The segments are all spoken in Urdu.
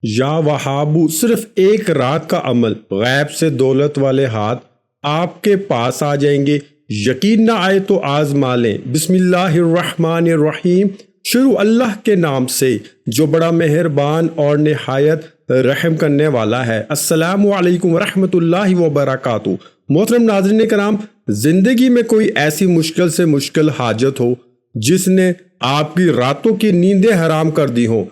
یا وہابو صرف ایک رات کا عمل، غیب سے دولت والے ہاتھ آپ کے پاس آ جائیں گے۔ یقین نہ آئے تو آزما لیں۔ بسم اللہ الرحمن الرحیم، شروع اللہ کے نام سے جو بڑا مہربان اور نہایت رحم کرنے والا ہے۔ السلام علیکم ورحمۃ اللہ وبرکاتہ۔ محترم ناظرین کرام، زندگی میں کوئی ایسی مشکل سے مشکل حاجت ہو جس نے آپ کی راتوں کی نیندیں حرام کر دی ہوں،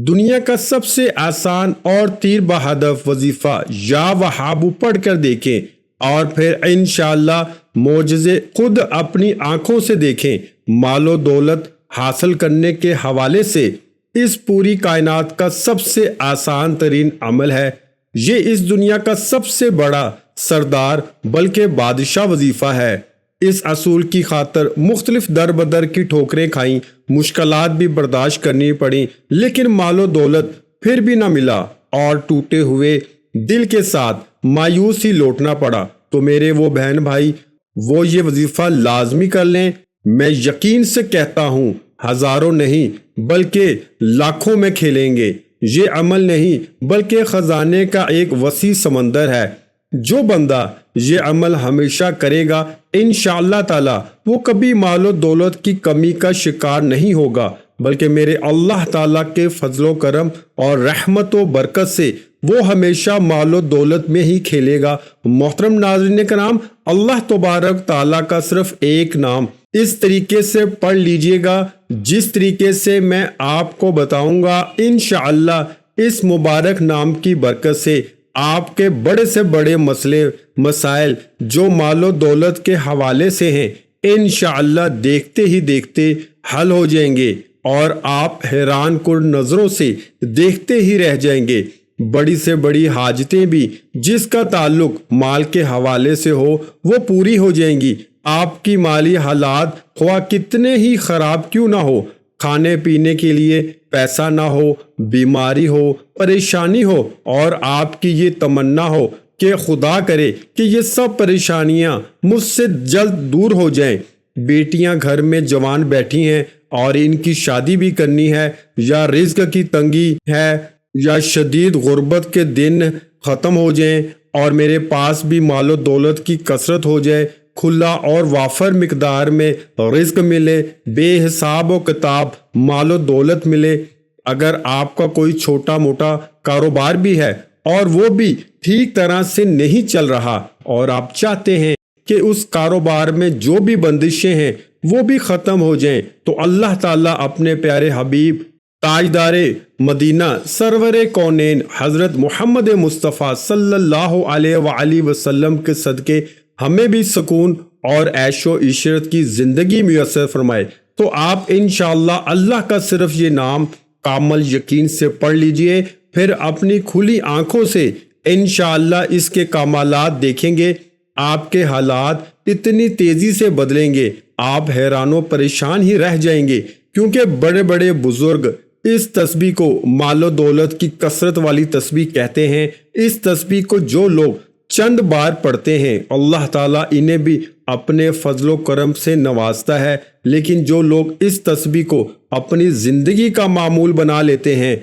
دنیا کا سب سے آسان اور تیر بہدف وظیفہ یا وہابو پڑھ کر دیکھیں اور پھر انشاءاللہ معجزے خود اپنی آنکھوں سے دیکھیں۔ مال و دولت حاصل کرنے کے حوالے سے اس پوری کائنات کا سب سے آسان ترین عمل ہے۔ یہ اس دنیا کا سب سے بڑا سردار بلکہ بادشاہ وظیفہ ہے۔ اس اصول کی خاطر مختلف در بدر کی ٹھوکریں کھائیں، مشکلات بھی برداشت کرنی پڑیں، لیکن مال و دولت پھر بھی نہ ملا اور ٹوٹے ہوئے دل کے ساتھ مایوس ہی لوٹنا پڑا۔ تو میرے وہ بہن بھائی، وہ یہ وظیفہ لازمی کر لیں۔ میں یقین سے کہتا ہوں ہزاروں نہیں بلکہ لاکھوں میں کھیلیں گے۔ یہ عمل نہیں بلکہ خزانے کا ایک وسیع سمندر ہے۔ جو بندہ یہ عمل ہمیشہ کرے گا انشاءاللہ تعالی وہ کبھی مال و دولت کی کمی کا شکار نہیں ہوگا، بلکہ میرے اللہ تعالیٰ کے فضل و کرم اور رحمت و برکت سے وہ ہمیشہ مال و دولت میں ہی کھیلے گا۔ محترم ناظرین کرام، اللہ تبارک تعالیٰ کا صرف ایک نام اس طریقے سے پڑھ لیجئے گا جس طریقے سے میں آپ کو بتاؤں گا۔ انشاءاللہ اس مبارک نام کی برکت سے آپ کے بڑے سے بڑے مسئلے مسائل جو مال و دولت کے حوالے سے ہیں انشاءاللہ دیکھتے ہی دیکھتے حل ہو جائیں گے اور آپ حیران کن نظروں سے دیکھتے ہی رہ جائیں گے۔ بڑی سے بڑی حاجتیں بھی جس کا تعلق مال کے حوالے سے ہو وہ پوری ہو جائیں گی۔ آپ کی مالی حالات خواہ کتنے ہی خراب کیوں نہ ہو، کھانے پینے کے لیے پیسہ نہ ہو، بیماری ہو، پریشانی ہو اور آپ کی یہ تمنا ہو کہ خدا کرے کہ یہ سب پریشانیاں مجھ سے جلد دور ہو جائیں۔ بیٹیاں گھر میں جوان بیٹھی ہیں اور ان کی شادی بھی کرنی ہے، یا رزق کی تنگی ہے، یا شدید غربت کے دن ختم ہو جائیں اور میرے پاس بھی مال و دولت کی کثرت ہو جائے، کھلا اور وافر مقدار میں رزق ملے، بے حساب و کتاب مال و دولت ملے۔ اگر آپ کا کوئی چھوٹا موٹا کاروبار بھی ہے اور وہ بھی ٹھیک طرح سے نہیں چل رہا اور آپ چاہتے ہیں کہ اس کاروبار میں جو بھی بندشیں ہیں وہ بھی ختم ہو جائیں، تو اللہ تعالیٰ اپنے پیارے حبیب تاجدار مدینہ سرور کونین حضرت محمد مصطفیٰ صلی اللہ علیہ وآلہ وسلم کے صدقے ہمیں بھی سکون اور عیش و عشرت کی زندگی میسر فرمائے۔ تو آپ انشاءاللہ اللہ کا صرف یہ نام کامل یقین سے پڑھ لیجئے، پھر اپنی کھلی آنکھوں سے انشاءاللہ اس کے کمالات دیکھیں گے۔ آپ کے حالات اتنی تیزی سے بدلیں گے، آپ حیران و پریشان ہی رہ جائیں گے، کیونکہ بڑے بڑے بزرگ اس تسبیح کو مال و دولت کی کثرت والی تسبیح کہتے ہیں۔ اس تسبیح کو جو لوگ چند بار پڑھتے ہیں اللہ تعالیٰ انہیں بھی اپنے فضل و کرم سے نوازتا ہے، لیکن جو لوگ اس تسبیح کو اپنی زندگی کا معمول بنا لیتے ہیں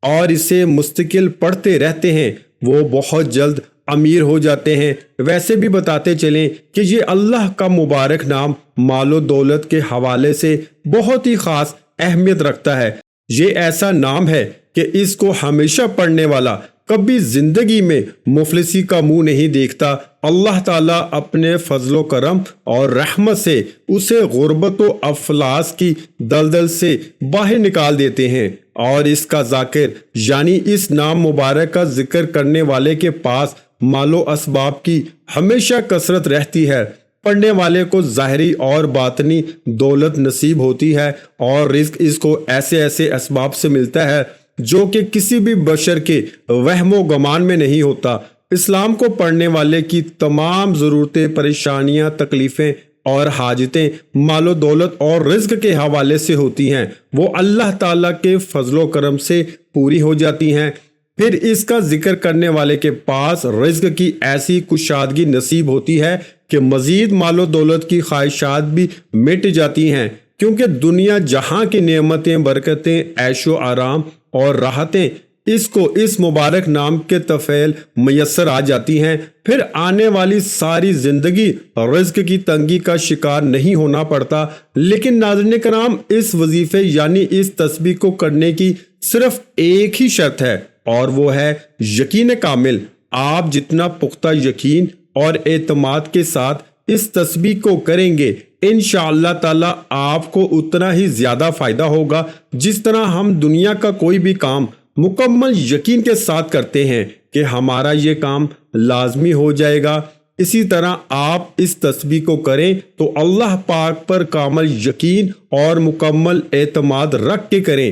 اور اسے مستقل پڑھتے رہتے ہیں وہ بہت جلد امیر ہو جاتے ہیں۔ ویسے بھی بتاتے چلیں کہ یہ اللہ کا مبارک نام مال و دولت کے حوالے سے بہت ہی خاص اہمیت رکھتا ہے۔ یہ ایسا نام ہے کہ اس کو ہمیشہ پڑھنے والا کبھی زندگی میں مفلسی کا منہ نہیں دیکھتا۔ اللہ تعالیٰ اپنے فضل و کرم اور رحمت سے اسے غربت و افلاس کی دلدل سے باہر نکال دیتے ہیں، اور اس کا ذاکر یعنی اس نام مبارک کا ذکر کرنے والے کے پاس مال و اسباب کی ہمیشہ کثرت رہتی ہے۔ پڑھنے والے کو ظاہری اور باطنی دولت نصیب ہوتی ہے، اور رزق اس کو ایسے ایسے اسباب سے ملتا ہے جو کہ کسی بھی بشر کے وہم و گمان میں نہیں ہوتا۔ اسلام کو پڑھنے والے کی تمام ضرورتیں، پریشانیاں، تکلیفیں اور حاجتیں مال و دولت اور رزق کے حوالے سے ہوتی ہیں، وہ اللہ تعالیٰ کے فضل و کرم سے پوری ہو جاتی ہیں۔ پھر اس کا ذکر کرنے والے کے پاس رزق کی ایسی کشادگی نصیب ہوتی ہے کہ مزید مال و دولت کی خواہشات بھی مٹ جاتی ہیں، کیونکہ دنیا جہاں کی نعمتیں، برکتیں، عیش و آرام اور راحتیں اس کو اس مبارک نام کے طفیل میسر آ جاتی ہیں، پھر آنے والی ساری زندگی رزق کی تنگی کا شکار نہیں ہونا پڑتا۔ لیکن ناظرین کرام، اس وظیفے یعنی اس تسبیح کو کرنے کی صرف ایک ہی شرط ہے، اور وہ ہے یقین کامل۔ آپ جتنا پختہ یقین اور اعتماد کے ساتھ اس تسبیح کو کریں گے، انشاءاللہ تعالی آپ کو اتنا ہی زیادہ فائدہ ہوگا جس طرح ہم دنیا کا کوئی بھی کام مکمل یقین کے ساتھ کرتے ہیں کہ ہمارا یہ کام لازمی ہو جائے گا۔ اسی طرح آپ اس تسبیح کو کریں تو اللہ پاک پر کامل یقین اور مکمل اعتماد رکھ کے کریں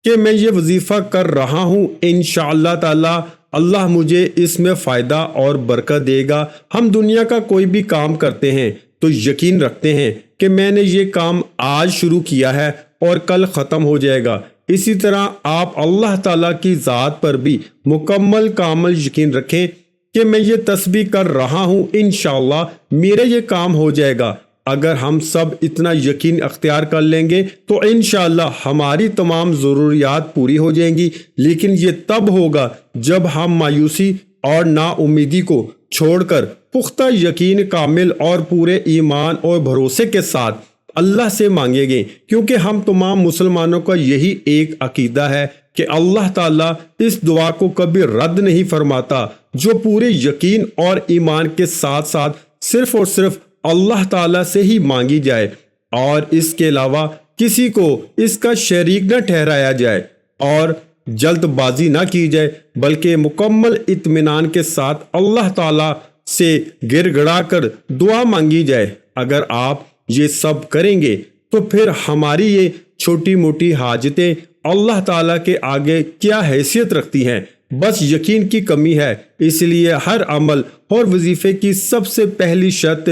کہ میں یہ وظیفہ کر رہا ہوں، انشاءاللہ تعالی اللہ مجھے اس میں فائدہ اور برکت دے گا۔ ہم دنیا کا کوئی بھی کام کرتے ہیں تو یقین رکھتے ہیں کہ میں نے یہ کام آج شروع کیا ہے اور کل ختم ہو جائے گا۔ اسی طرح آپ اللہ تعالیٰ کی ذات پر بھی مکمل کامل یقین رکھیں کہ میں یہ تسبیح کر رہا ہوں، انشاءاللہ میرے یہ کام ہو جائے گا۔ اگر ہم سب اتنا یقین اختیار کر لیں گے تو انشاءاللہ ہماری تمام ضروریات پوری ہو جائیں گی۔ لیکن یہ تب ہوگا جب ہم مایوسی اور نا امیدی کو چھوڑ کر پختہ یقین کامل اور پورے ایمان اور بھروسے کے ساتھ اللہ سے مانگیں گے، کیونکہ ہم تمام مسلمانوں کا یہی ایک عقیدہ ہے کہ اللہ تعالیٰ اس دعا کو کبھی رد نہیں فرماتا جو پورے یقین اور ایمان کے ساتھ ساتھ صرف اور صرف اللہ تعالیٰ سے ہی مانگی جائے اور اس کے علاوہ کسی کو اس کا شریک نہ ٹھہرایا جائے اور جلد بازی نہ کی جائے، بلکہ مکمل اطمینان کے ساتھ اللہ تعالیٰ سے گر گڑا کر دعا مانگی جائے۔ اگر آپ یہ سب کریں گے تو پھر ہماری یہ چھوٹی موٹی حاجتیں اللہ تعالیٰ کے آگے کیا حیثیت رکھتی ہیں، بس یقین کی کمی ہے۔ اس لیے ہر عمل اور وظیفے کی سب سے پہلی شرط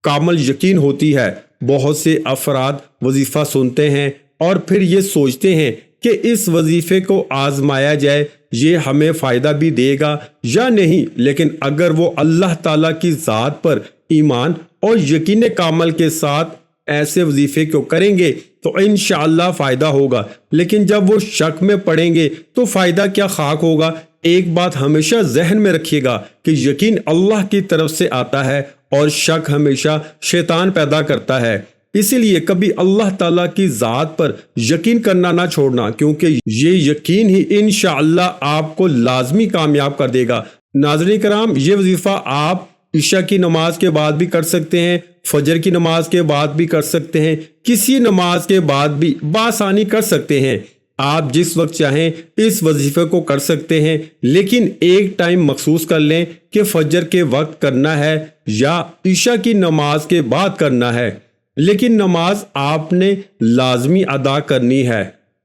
کامل یقین ہوتی ہے۔ بہت سے افراد وظیفہ سنتے ہیں اور پھر یہ سوچتے ہیں کہ اس وظیفے کو آزمایا جائے، یہ ہمیں فائدہ بھی دے گا یا نہیں، لیکن اگر وہ اللہ تعالیٰ کی ذات پر ایمان اور یقین کامل کے ساتھ ایسے وظیفے کو کریں گے تو انشاءاللہ فائدہ ہوگا۔ لیکن جب وہ شک میں پڑیں گے تو فائدہ کیا خاک ہوگا۔ ایک بات ہمیشہ ذہن میں رکھیے گا کہ یقین اللہ کی طرف سے آتا ہے اور شک ہمیشہ شیطان پیدا کرتا ہے۔ اسی لیے کبھی اللہ تعالیٰ کی ذات پر یقین کرنا نہ چھوڑنا، کیونکہ یہ یقین ہی انشاءاللہ آپ کو لازمی کامیاب کر دے گا۔ ناظرین کرام، یہ وظیفہ آپ عشاء کی نماز کے بعد بھی کر سکتے ہیں، فجر کی نماز کے بعد بھی کر سکتے ہیں، کسی نماز کے بعد بھی بآسانی کر سکتے ہیں۔ آپ جس وقت چاہیں اس وظیفے کو کر سکتے ہیں، لیکن ایک ٹائم مخصوص کر لیں کہ فجر کے وقت کرنا ہے یا عشاء کی نماز کے بعد کرنا ہے، لیکن نماز آپ نے لازمی ادا کرنی ہے،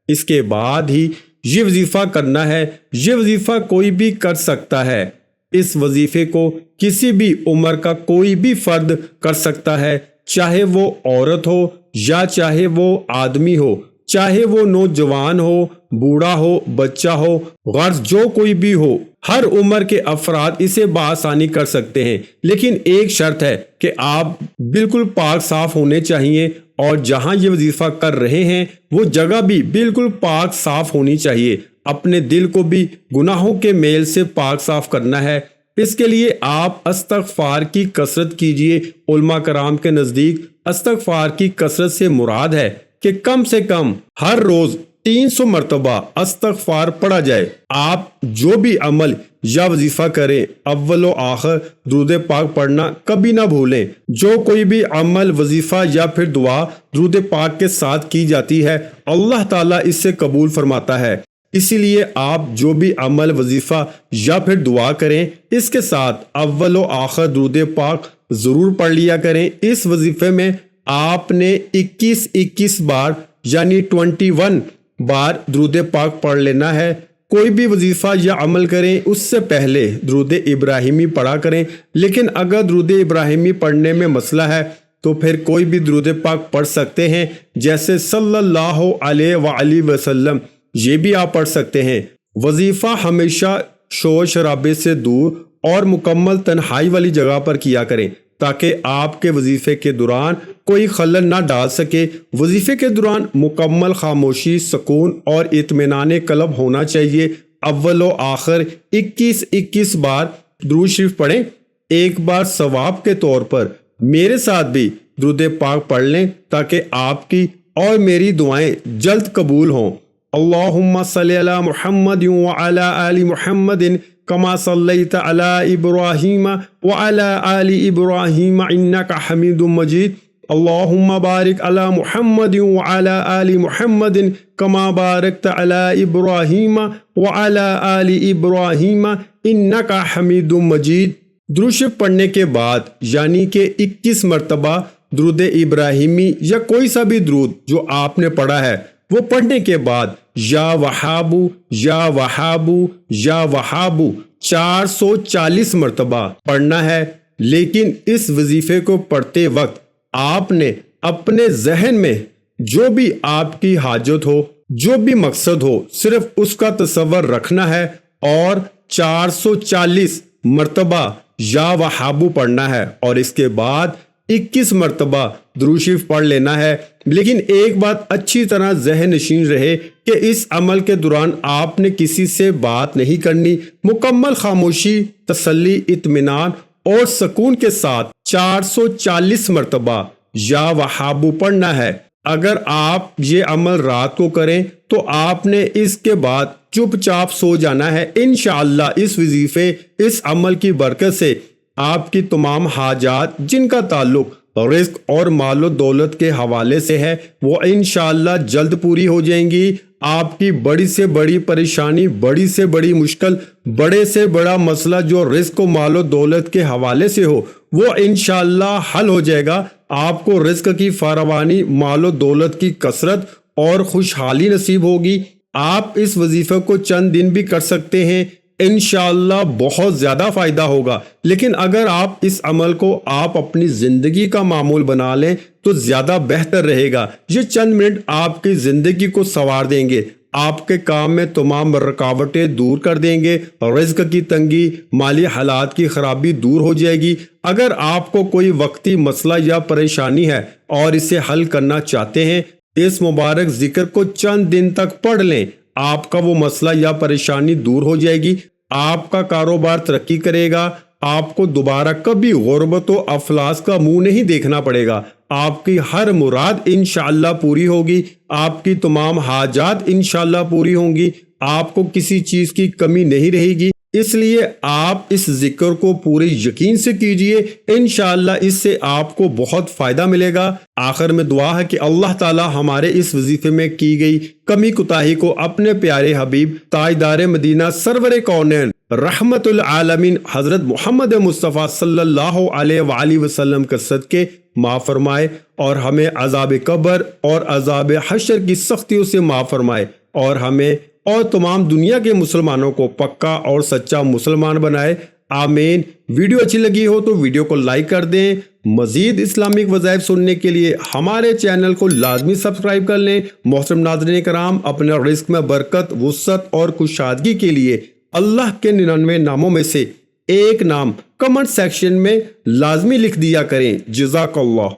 اس کے بعد ہی یہ وظیفہ کرنا ہے۔ یہ وظیفہ کوئی بھی کر سکتا ہے، اس وظیفے کو کسی بھی عمر کا کوئی بھی فرد کر سکتا ہے، چاہے وہ عورت ہو یا چاہے وہ آدمی ہو، چاہے وہ نوجوان ہو، بوڑھا ہو، بچہ ہو، غرض جو کوئی بھی ہو، ہر عمر کے افراد اسے بآسانی کر سکتے ہیں۔ لیکن ایک شرط ہے کہ آپ بالکل پاک صاف ہونے چاہیے، اور جہاں یہ وظیفہ کر رہے ہیں وہ جگہ بھی بالکل پاک صاف ہونی چاہیے۔ اپنے دل کو بھی گناہوں کے میل سے پاک صاف کرنا ہے۔ اس کے لیے آپ استغفار کی کثرت کیجئے۔ علماء کرام کے نزدیک استغفار کی کثرت سے مراد ہے کہ کم سے کم ہر روز 300 مرتبہ استغفار پڑھا جائے۔ آپ جو بھی عمل یا وظیفہ کریں، اول و آخر درود پاک پڑھنا کبھی نہ بھولیں۔ جو کوئی بھی عمل، وظیفہ یا پھر دعا درود پاک کے ساتھ کی جاتی ہے، اللہ تعالیٰ اس سے قبول فرماتا ہے۔ اسی لیے آپ جو بھی عمل، وظیفہ یا پھر دعا کریں، اس کے ساتھ اول و آخر درود پاک ضرور پڑھ لیا کریں۔ اس وظیفے میں آپ نے 21 بار یعنی 21 بار درود پاک پڑھ لینا ہے۔ کوئی بھی وظیفہ یا عمل کریں اس سے پہلے درود ابراہیمی پڑھا کریں، لیکن اگر درود ابراہیمی پڑھنے میں مسئلہ ہے تو پھر کوئی بھی درود پاک پڑھ سکتے ہیں، جیسے صلی اللہ علیہ وآلہ وسلم، یہ بھی آپ پڑھ سکتے ہیں۔ وظیفہ ہمیشہ شور شرابے سے دور اور مکمل تنہائی والی جگہ پر کیا کریں تاکہ آپ کے وظیفے کے دوران کوئی خلل نہ ڈال سکے۔ وظیفے کے دوران مکمل خاموشی، سکون اور اطمینان قلب ہونا چاہیے۔ اول و آخر 21 بار درود شریف پڑھیں۔ ایک بار ثواب کے طور پر میرے ساتھ بھی درود پاک پڑھ لیں تاکہ آپ کی اور میری دعائیں جلد قبول ہوں۔ اللہم صلی علی محمد وعلی آل محمد کما صلیت علی ابراہیم وعلی آل ابراہیم انک حمید مجید۔ اللہم بارک علی محمد وعلی آل محمد کما بارکت علی ابراہیم وعلی آل ابراہیم انک حمید مجید۔ درود شریف پڑھنے کے بعد یعنی کہ 21 مرتبہ درود ابراہیمی یا کوئی سا بھی درود جو آپ نے پڑھا ہے وہ پڑھنے کے بعد یا وہابو یا وہابو یا وہابو 440 مرتبہ پڑھنا ہے۔ لیکن اس وظیفے کو پڑھتے وقت آپ نے اپنے ذہن میں جو بھی آپ کی حاجت ہو، جو بھی مقصد ہو، صرف اس کا تصور رکھنا ہے اور 440 مرتبہ یا وہابو پڑھنا ہے اور اس کے بعد 21 مرتبہ درود شریف پڑھ لینا ہے۔ لیکن ایک بات اچھی طرح ذہن نشین رہے کہ اس عمل کے دوران آپ نے کسی سے بات نہیں کرنی، مکمل خاموشی، تسلی، اطمینان اور سکون کے ساتھ 440 مرتبہ یا وہابو پڑھنا ہے۔ اگر آپ یہ عمل رات کو کریں تو آپ نے اس کے بعد چپ چاپ سو جانا ہے۔ انشاءاللہ اس وظیفے، اس عمل کی برکت سے آپ کی تمام حاجات جن کا تعلق رزق اور مال و دولت کے حوالے سے ہے وہ انشاءاللہ جلد پوری ہو جائیں گی۔ آپ کی بڑی سے بڑی پریشانی، بڑی سے بڑی مشکل، بڑے سے بڑا مسئلہ جو رزق و مال و دولت کے حوالے سے ہو وہ انشاءاللہ حل ہو جائے گا۔ آپ کو رزق کی فراوانی، مال و دولت کی کثرت اور خوشحالی نصیب ہوگی۔ آپ اس وظیفے کو چند دن بھی کر سکتے ہیں، انشاءاللہ بہت زیادہ فائدہ ہوگا۔ لیکن اگر آپ اس عمل کو آپ اپنی زندگی کا معمول بنا لیں تو زیادہ بہتر رہے گا۔ یہ چند منٹ آپ کی زندگی کو سنوار دیں گے، آپ کے کام میں تمام رکاوٹیں دور کر دیں گے، رزق کی تنگی، مالی حالات کی خرابی دور ہو جائے گی۔ اگر آپ کو کوئی وقتی مسئلہ یا پریشانی ہے اور اسے حل کرنا چاہتے ہیں، اس مبارک ذکر کو چند دن تک پڑھ لیں، آپ کا وہ مسئلہ یا پریشانی دور ہو جائے گی، آپ کا کاروبار ترقی کرے گا، آپ کو دوبارہ کبھی غربت و افلاس کا منہ نہیں دیکھنا پڑے گا، آپ کی ہر مراد انشاءاللہ پوری ہوگی، آپ کی تمام حاجات انشاءاللہ پوری ہوں گی، آپ کو کسی چیز کی کمی نہیں رہے گی۔ اس لیے آپ اس ذکر کو پورے یقین سے کیجئے، انشاءاللہ اس سے آپ کو بہت فائدہ ملے گا۔ آخر میں دعا ہے کہ اللہ تعالی ہمارے اس وظیفے میں کی گئی کمی کوتاہی کو اپنے پیارے حبیب تاجدار مدینہ سرور کونین رحمت العالمین حضرت محمد مصطفیٰ صلی اللہ علیہ وآلہ وسلم کے صدقے معاف فرمائے اور ہمیں عذاب قبر اور عذاب حشر کی سختیوں سے معاف فرمائے اور ہمیں اور تمام دنیا کے مسلمانوں کو پکا اور سچا مسلمان بنائے، آمین۔ ویڈیو اچھی لگی ہو تو ویڈیو کو لائک کر دیں۔ مزید اسلامک وظائف سننے کے لیے ہمارے چینل کو لازمی سبسکرائب کر لیں۔ محترم ناظرین کرام، اپنے رزق میں برکت، وسعت اور کشادگی کے لیے اللہ کے 99 ناموں میں سے ایک نام کمنٹ سیکشن میں لازمی لکھ دیا کریں۔ جزاک اللہ۔